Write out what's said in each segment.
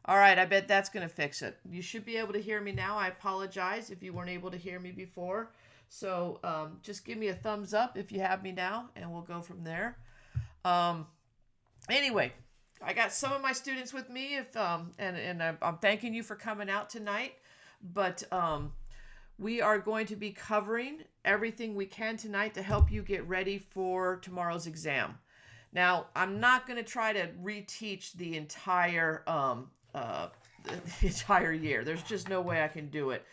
All right, I bet that's going to fix it. You should be able to hear me now. I apologize if you weren't able to hear me before. So just give me a thumbs up if you have me now, and we'll go from there. Um, anyway, I got some of my students with me. If and I'm thanking you for coming out tonight. But we are going to be covering everything we can tonight to help you get ready for tomorrow's exam. Now, I'm not going to try to reteach uh, the entire year. There's just no way I can do it.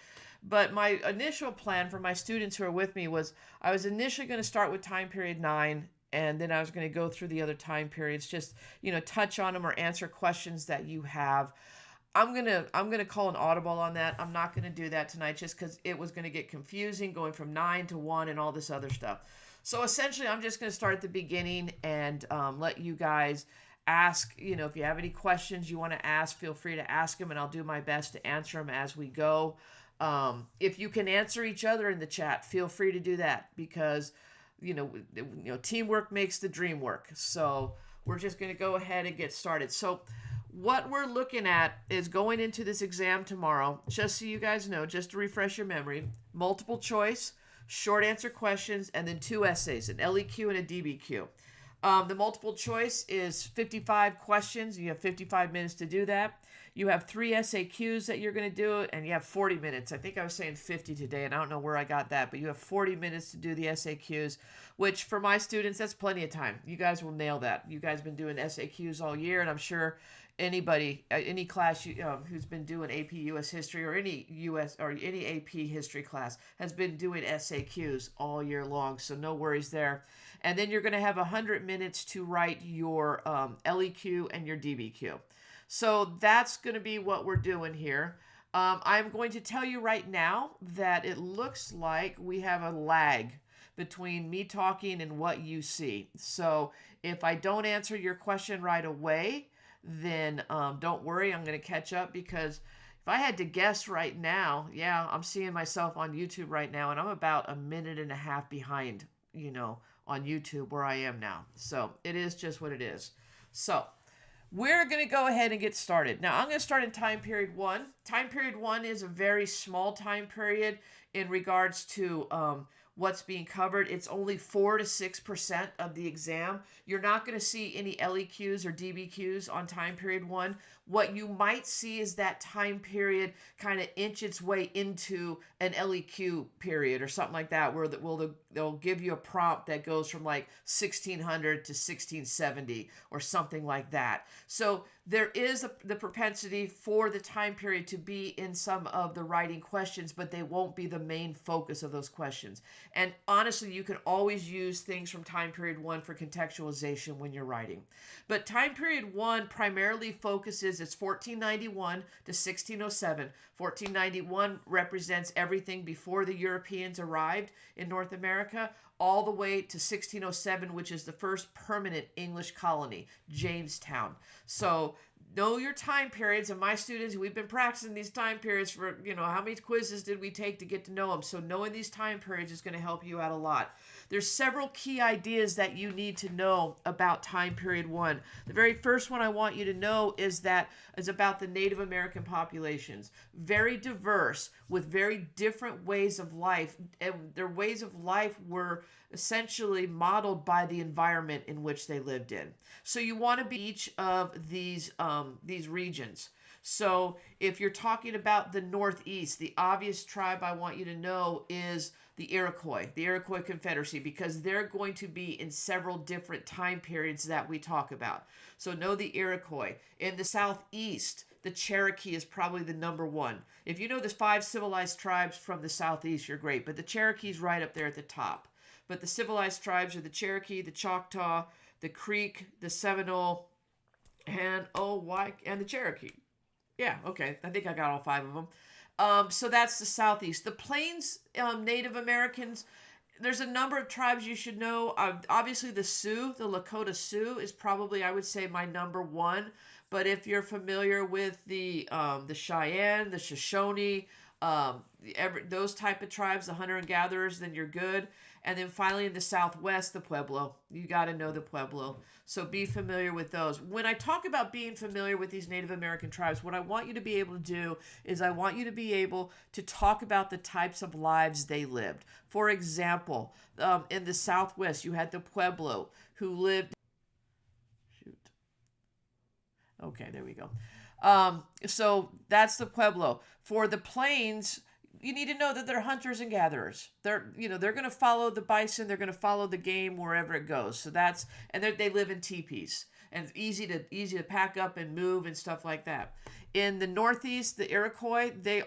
But my initial plan for my students who are with me was I was initially going to start with time period 9, and then I was going to go through the other time periods, just touch on them or answer questions that you have. I'm gonna call an audible on that. I'm not gonna do that tonight just because it was gonna get confusing going from 9 to 1 and all this other stuff. So essentially, I'm just gonna start at the beginning and let you guys ask. If you have any questions you want to ask, feel free to ask them, and I'll do my best to answer them as we go. If you can answer each other in the chat, feel free to do that because teamwork makes the dream work. So we're just gonna go ahead and get started. So what we're looking at is going into this exam tomorrow, just so you guys know, just to refresh your memory, multiple choice, short answer questions, and then 2 essays, an LEQ and a DBQ. The multiple choice is 55 questions. You have 55 minutes to do that. You have 3 SAQs that you're going to do, and you have 40 minutes. I think I was saying 50 today, and I don't know where I got that, but you have 40 minutes to do the SAQs, which for my students, that's plenty of time. You guys will nail that. You guys have been doing SAQs all year, and I'm sure any class who's been doing AP US history or any US or any AP history class has been doing SAQs all year long, so no worries there. And then you're going to have 100 minutes to write your LEQ and your DBQ. So that's going to be what we're doing here. I'm going to tell you right now that it looks like we have a lag between me talking and what you see. So if I don't answer your question right away, then don't worry, I'm going to catch up because if I had to guess right now, yeah, I'm seeing myself on YouTube right now, and I'm about a minute and a half behind, on YouTube where I am now. So it is just what it is. So we're going to go ahead and get started. Now, I'm going to start in time period 1. Time period 1 is a very small time period in regards to what's being covered. It's only 4 to 6% of the exam. You're not going to see any LEQs or DBQs on time period 1. What you might see is that time period kind of inch its way into an LEQ period or something like that, where they'll give you a prompt that goes from like 1600 to 1670 or something like that. So there is the propensity for the time period to be in some of the writing questions, but they won't be the main focus of those questions. And honestly, you can always use things from time period 1 for contextualization when you're writing. But time period 1 primarily focuses, it's 1491 to 1607. 1491 represents everything before the Europeans arrived in North America, all the way to 1607, which is the first permanent English colony, Jamestown. So know your time periods, and my students, we've been practicing these time periods for, how many quizzes did we take to get to know them? So knowing these time periods is going to help you out a lot. There's several key ideas that you need to know about time period 1. The very first one I want you to know is about the Native American populations. Very diverse, with very different ways of life, and their ways of life were essentially modeled by the environment in which they lived in. So you want to be each of these regions. So if you're talking about the Northeast, the obvious tribe I want you to know is the Iroquois Confederacy, because they're going to be in several different time periods that we talk about. So know the Iroquois. In the Southeast, the Cherokee is probably the number 1. If you know the 5 civilized tribes from the Southeast, you're great, but the Cherokee's right up there at the top. But the civilized tribes are the Cherokee, the Choctaw, the Creek, the Seminole, and the Cherokee. Yeah, okay, I think I got all 5 of them. So that's the Southeast. The Plains Native Americans, there's a number of tribes you should know. Obviously, the Sioux, the Lakota Sioux, is probably, I would say, my number 1. But if you're familiar with the Cheyenne, the Shoshone, those type of tribes, the hunter and gatherers, then you're good. And then finally in the Southwest, the Pueblo. You got to know the Pueblo. So be familiar with those. When I talk about being familiar with these Native American tribes, what I want you to be able to do is I want you to be able to talk about the types of lives they lived. For example, in the Southwest, you had the Pueblo who lived. Shoot. Okay, there we go. So that's the Pueblo. For the Plains, you need to know that they're hunters and gatherers. They're going to follow the bison. They're going to follow the game wherever it goes. So they live in teepees, and it's easy to pack up and move and stuff like that. In the Northeast, the Iroquois, they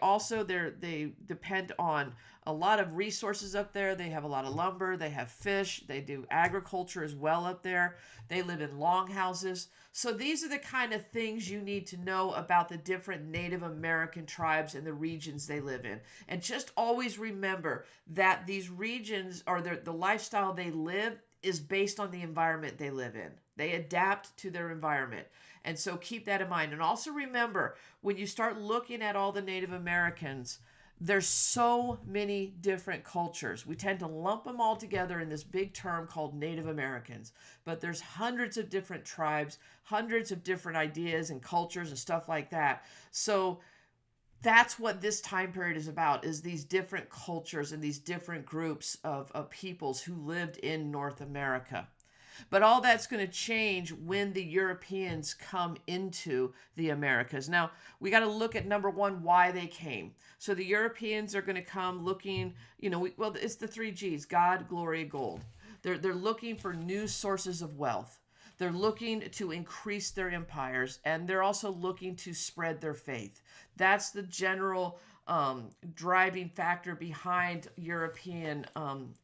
depend on a lot of resources up there. They have a lot of lumber. They have fish. They do agriculture as well up there. They live in longhouses. So these are the kind of things you need to know about the different Native American tribes and the regions they live in. And just always remember that these regions, or the lifestyle they live, is based on the environment they live in. They adapt to their environment. And so keep that in mind. And also remember, when you start looking at all the Native Americans, there's so many different cultures. We tend to lump them all together in this big term called Native Americans. But there's hundreds of different tribes, hundreds of different ideas and cultures and stuff like that. So that's what this time period is about, is these different cultures and these different groups of peoples who lived in North America. But all that's going to change when the Europeans come into the Americas. Now, we got to look at, number one, why they came. So the Europeans are going to come looking, it's the 3 Gs, God, glory, gold. They're looking for new sources of wealth. They're looking to increase their empires, and they're also looking to spread their faith. That's the general driving factor behind European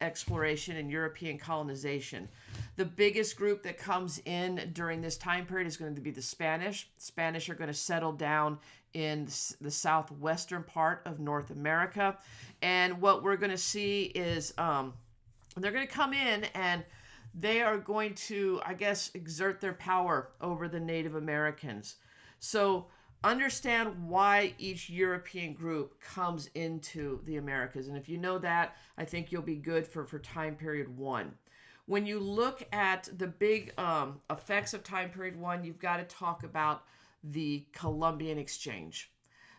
exploration and European colonization. The biggest group that comes in during this time period is going to be the Spanish. Spanish are going to settle down in the southwestern part of North America. And what we're going to see is they're going to come in and they are going to, exert their power over the Native Americans. So understand why each European group comes into the Americas. And if you know that, I think you'll be good for time period 1. When you look at the big effects of time period 1, you've got to talk about the Columbian Exchange.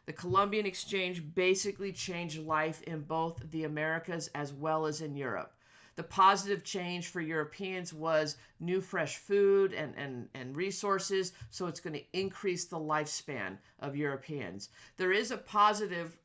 The Columbian Exchange basically changed life in both the Americas as well as in Europe. The positive change for Europeans was new fresh food and resources, so it's going to increase the lifespan of Europeans. There is a positive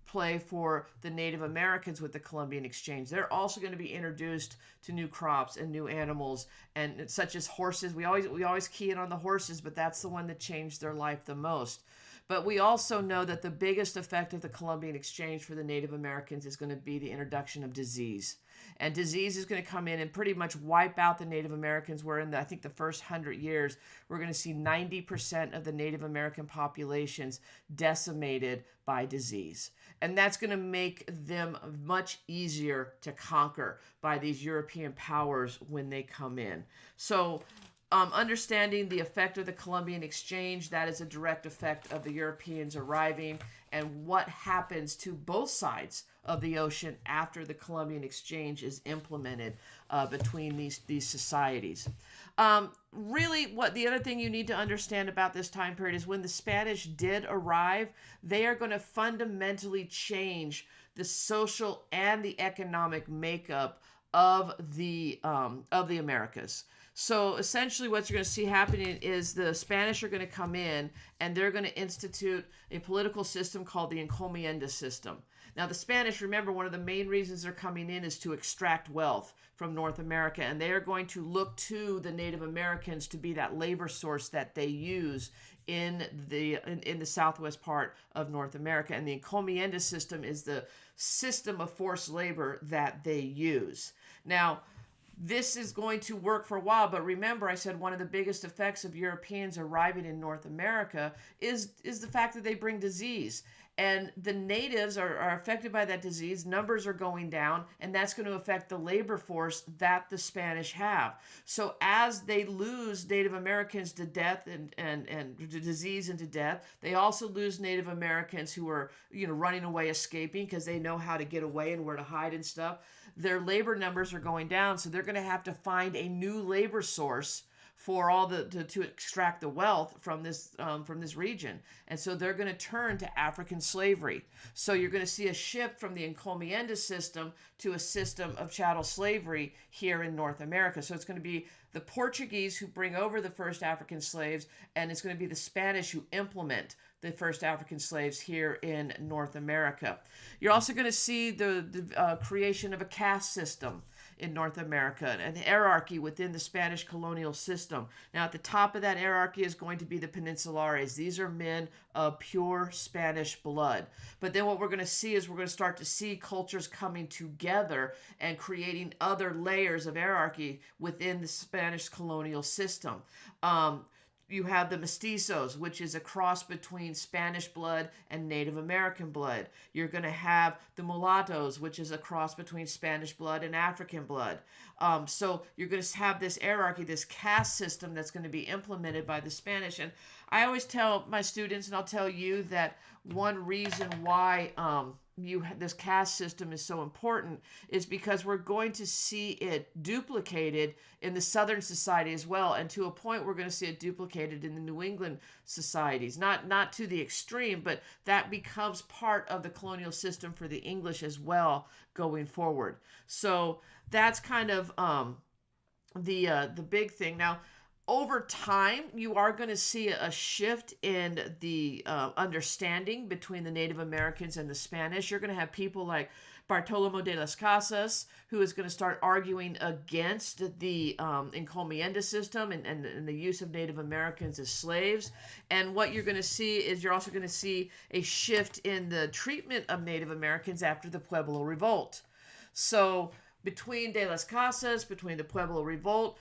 play for the Native Americans with the Columbian Exchange. They're also going to be introduced to new crops and new animals, and such as horses. We always key in on the horses, but that's the one that changed their life the most. But we also know that the biggest effect of the Columbian Exchange for the Native Americans is going to be the introduction of disease. And disease is going to come in and pretty much wipe out the Native Americans, where in the first 100 years, we're going to see 90% of the Native American populations decimated by disease. And that's going to make them much easier to conquer by these European powers when they come in. So understanding the effect of the Columbian Exchange, that is a direct effect of the Europeans arriving, and what happens to both sides of the ocean after the Columbian Exchange is implemented between these societies. Really, what the other thing you need to understand about this time period is when the Spanish did arrive, they are going to fundamentally change the social and the economic makeup of the Americas. So essentially what you're going to see happening is the Spanish are going to come in and they're going to institute a political system called the encomienda system. Now the Spanish, remember, one of the main reasons they're coming in is to extract wealth from North America, and they are going to look to the Native Americans to be that labor source that they use in the southwest part of North America. And the encomienda system is the system of forced labor that they use. Now, this is going to work for a while, but remember I said one of the biggest effects of Europeans arriving in North America is the fact that they bring disease. And the natives are affected by that disease. Numbers are going down, and that's going to affect the labor force that the Spanish have. So as they lose Native Americans to death and to disease and to death, they also lose Native Americans who are running away, escaping because they know how to get away and where to hide and stuff. their labor numbers are going down, so they're going to have to find a new labor source for all to extract the wealth from this region, and so they're going to turn to African slavery. So you're going to see a shift from the encomienda system to a system of chattel slavery here in North America. So it's going to be the Portuguese who bring over the first African slaves, and it's going to be the Spanish who implement the first African slaves here in North America. You're also going to see the creation of a caste system in North America, an hierarchy within the Spanish colonial system. Now, at the top of that hierarchy is going to be the Peninsulares. These are men of pure Spanish blood. But then what we're going to see is we're going to start to see cultures coming together and creating other layers of hierarchy within the Spanish colonial system. You have the mestizos, which is a cross between Spanish blood and Native American blood. You're going to have the mulattoes, which is a cross between Spanish blood and African blood. So you're going to have this hierarchy, this caste system that's going to be implemented by the Spanish. And I always tell my students, and I'll tell you, that one reason why this caste system is so important is because we're going to see it duplicated in the Southern society as well, and to a point we're going to see it duplicated in the New England societies. Not to the extreme, but that becomes part of the colonial system for the English as well going forward. So that's kind of the big thing. Now, over time, you are going to see a shift in the understanding between the Native Americans and the Spanish. You're going to have people like Bartolomé de las Casas, who is going to start arguing against the encomienda system and the use of Native Americans as slaves. And what you're going to see is you're also going to see a shift in the treatment of Native Americans after the Pueblo Revolt. So between De las Casas, between the Pueblo Revolt,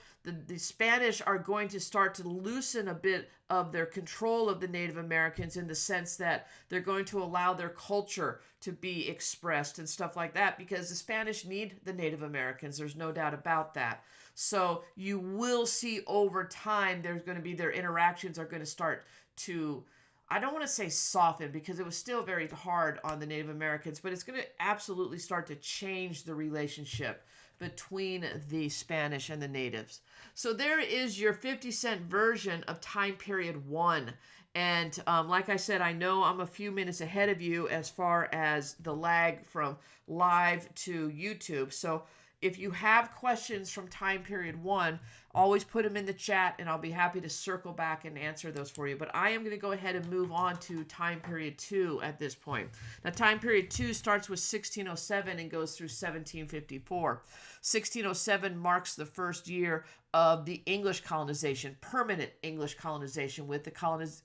the Spanish are going to start to loosen a bit of their control of the Native Americans, in the sense that they're going to allow their culture to be expressed and stuff like that, because the Spanish need the Native Americans. There's no doubt about that. So you will see over time there's going to be, their interactions are going to start to, I don't want to say soften, because it was still very hard on the Native Americans, but it's going to absolutely start to change the relationship between the Spanish and the natives. So there is your 50-cent version of time period 1. And like I said, I know I'm a few minutes ahead of you as far as the lag from live to YouTube. So if you have questions from time period 1, always put them in the chat, and I'll be happy to circle back and answer those for you. But I am going to go ahead and move on to time period 2 at this point. Now, time period 2 starts with 1607 and goes through 1754. 1607 marks the first year of the English colonization, permanent English colonization, with the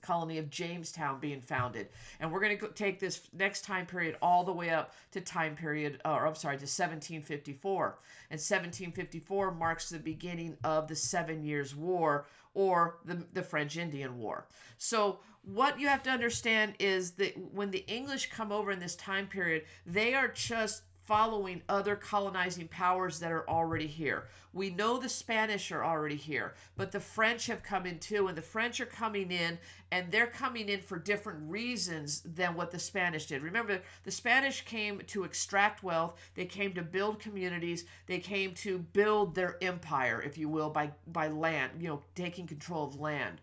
colony of Jamestown being founded. And we're going to take this next time period all the way up to to 1754. And 1754 marks the beginning of the 7 Years' War, or the French Indian War. So what you have to understand is that when the English come over in this time period, they are just following other colonizing powers that are already here. We know the Spanish are already here, but the French have come in too, and the French are coming in, and they're coming in for different reasons than what the Spanish did. Remember, the Spanish came to extract wealth, they came to build communities, they came to build their empire, if you will, by land, taking control of land.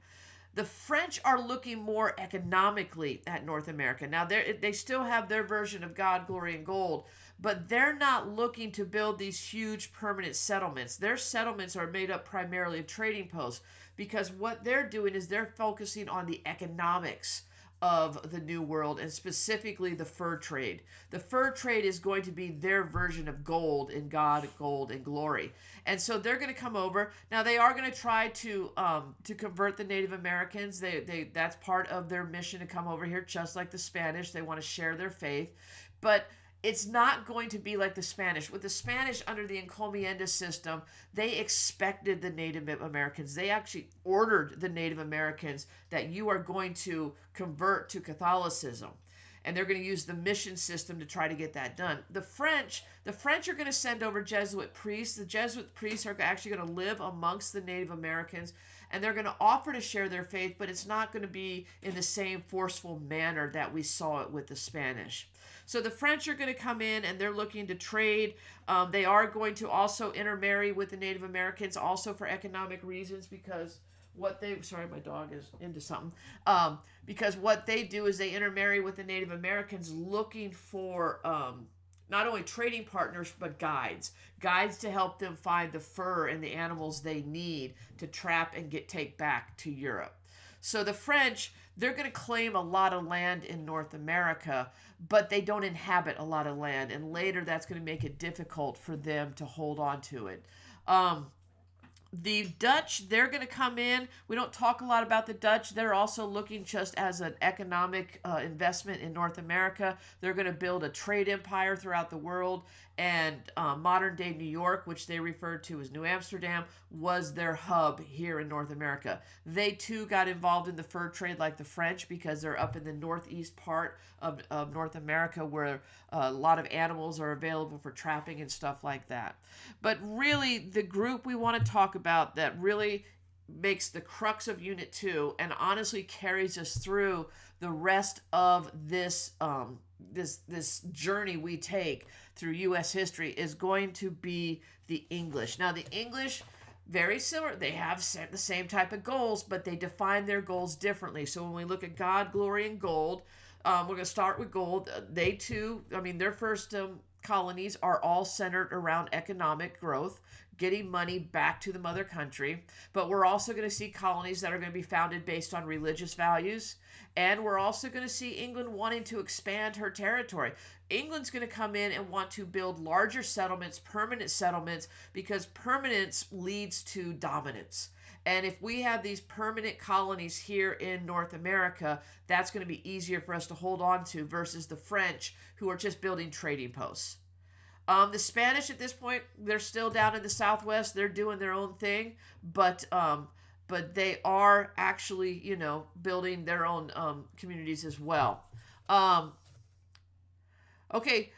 The French are looking more economically at North America. Now, they still have their version of God, glory, and gold, but they're not looking to build these huge permanent settlements. Their settlements are made up primarily of trading posts, because what they're doing is they're focusing on the economics of the New World, and specifically the fur trade. The fur trade is going to be their version of gold in God, gold, and glory. And so they're going to come over. Now, they are going to try to convert the Native Americans. That's part of their mission, to come over here, just like the Spanish. They want to share their faith. But it's not going to be like the Spanish. With the Spanish, under the encomienda system, they expected the Native Americans. They actually ordered the Native Americans that you are going to convert to Catholicism. And they're going to use the mission system to try to get that done. The French are going to send over Jesuit priests. The Jesuit priests are actually going to live amongst the Native Americans, and they're going to offer to share their faith, but it's not going to be in the same forceful manner that we saw it with the Spanish. So the French are going to come in and they're looking to trade. They are going to also intermarry with the Native Americans, also for economic reasons, because what they, sorry, my dog is into something. Because what they do is they intermarry with the Native Americans looking for not only trading partners, but guides to help them find the fur and the animals they need to trap and take back to Europe. So the French, they're going to claim a lot of land in North America, but they don't inhabit a lot of land. And later that's going to make it difficult for them to hold on to it. The Dutch, they're going to come in. We don't talk a lot about the Dutch. They're also looking just as an economic investment in North America. They're going to build a trade empire throughout the world. And modern day New York, which they referred to as New Amsterdam, was their hub here in North America. They too got involved in the fur trade like the French, because they're up in the northeast part of North America, where a lot of animals are available for trapping and stuff like that. But really, the group we want to talk about that really makes the crux of Unit 2 and honestly carries us through the rest of this this journey we take through U.S. history is going to be the English. Now, the English, very similar. They have the same type of goals, but they define their goals differently. So when we look at God, glory, and gold, we're going to start with gold. They too, I mean, their first colonies are all centered around economic growth, getting money back to the mother country. But we're also going to see colonies that are going to be founded based on religious values. And we're also going to see England wanting to expand her territory. England's going to come in and want to build larger settlements, permanent settlements, because permanence leads to dominance. And if we have these permanent colonies here in North America, that's going to be easier for us to hold on to versus the French, who are just building trading posts. The Spanish at this point, they're still down in the Southwest. They're doing their own thing, but they are actually, building their own communities as well. Okay,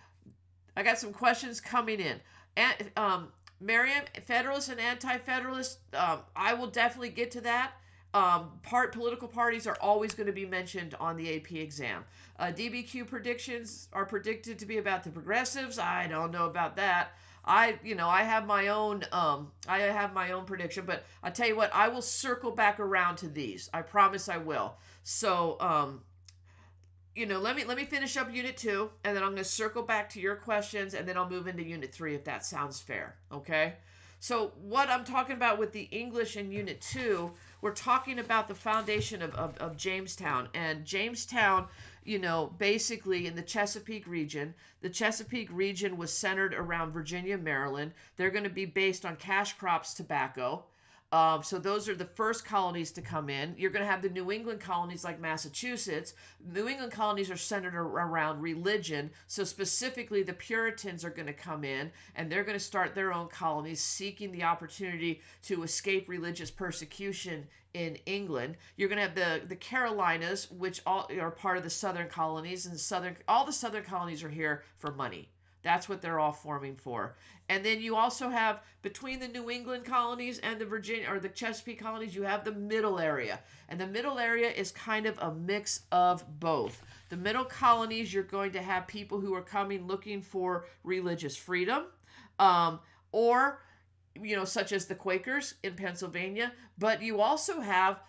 I got some questions coming in. And Miriam, Federalist and Anti-Federalist, I will definitely get to that. Political parties are always going to be mentioned on the AP exam. DBQ predictions are predicted to be about the progressives. I don't know about that. I have my own prediction, but I'll tell you what, I will circle back around to these. I promise I will. So, let me finish up Unit 2, and then I'm going to circle back to your questions, and then I'll move into Unit 3 if that sounds fair. Okay? So what I'm talking about with the English in Unit 2, we're talking about the foundation of Jamestown. And Jamestown, basically in the Chesapeake region was centered around Virginia, Maryland. They're going to be based on cash crops, tobacco. So those are the first colonies to come in. You're going to have the New England colonies like Massachusetts. New England colonies are centered around religion. So specifically, the Puritans are going to come in, and they're going to start their own colonies, seeking the opportunity to escape religious persecution in England. You're going to have the Carolinas, which all are part of the southern colonies, and all the southern colonies are here for money. That's what they're all forming for. And then you also have, between the New England colonies and the Virginia or the Chesapeake colonies, you have the middle area. And the middle area is kind of a mix of both. The middle colonies, you're going to have people who are coming looking for religious freedom, or such as the Quakers in Pennsylvania. But you also have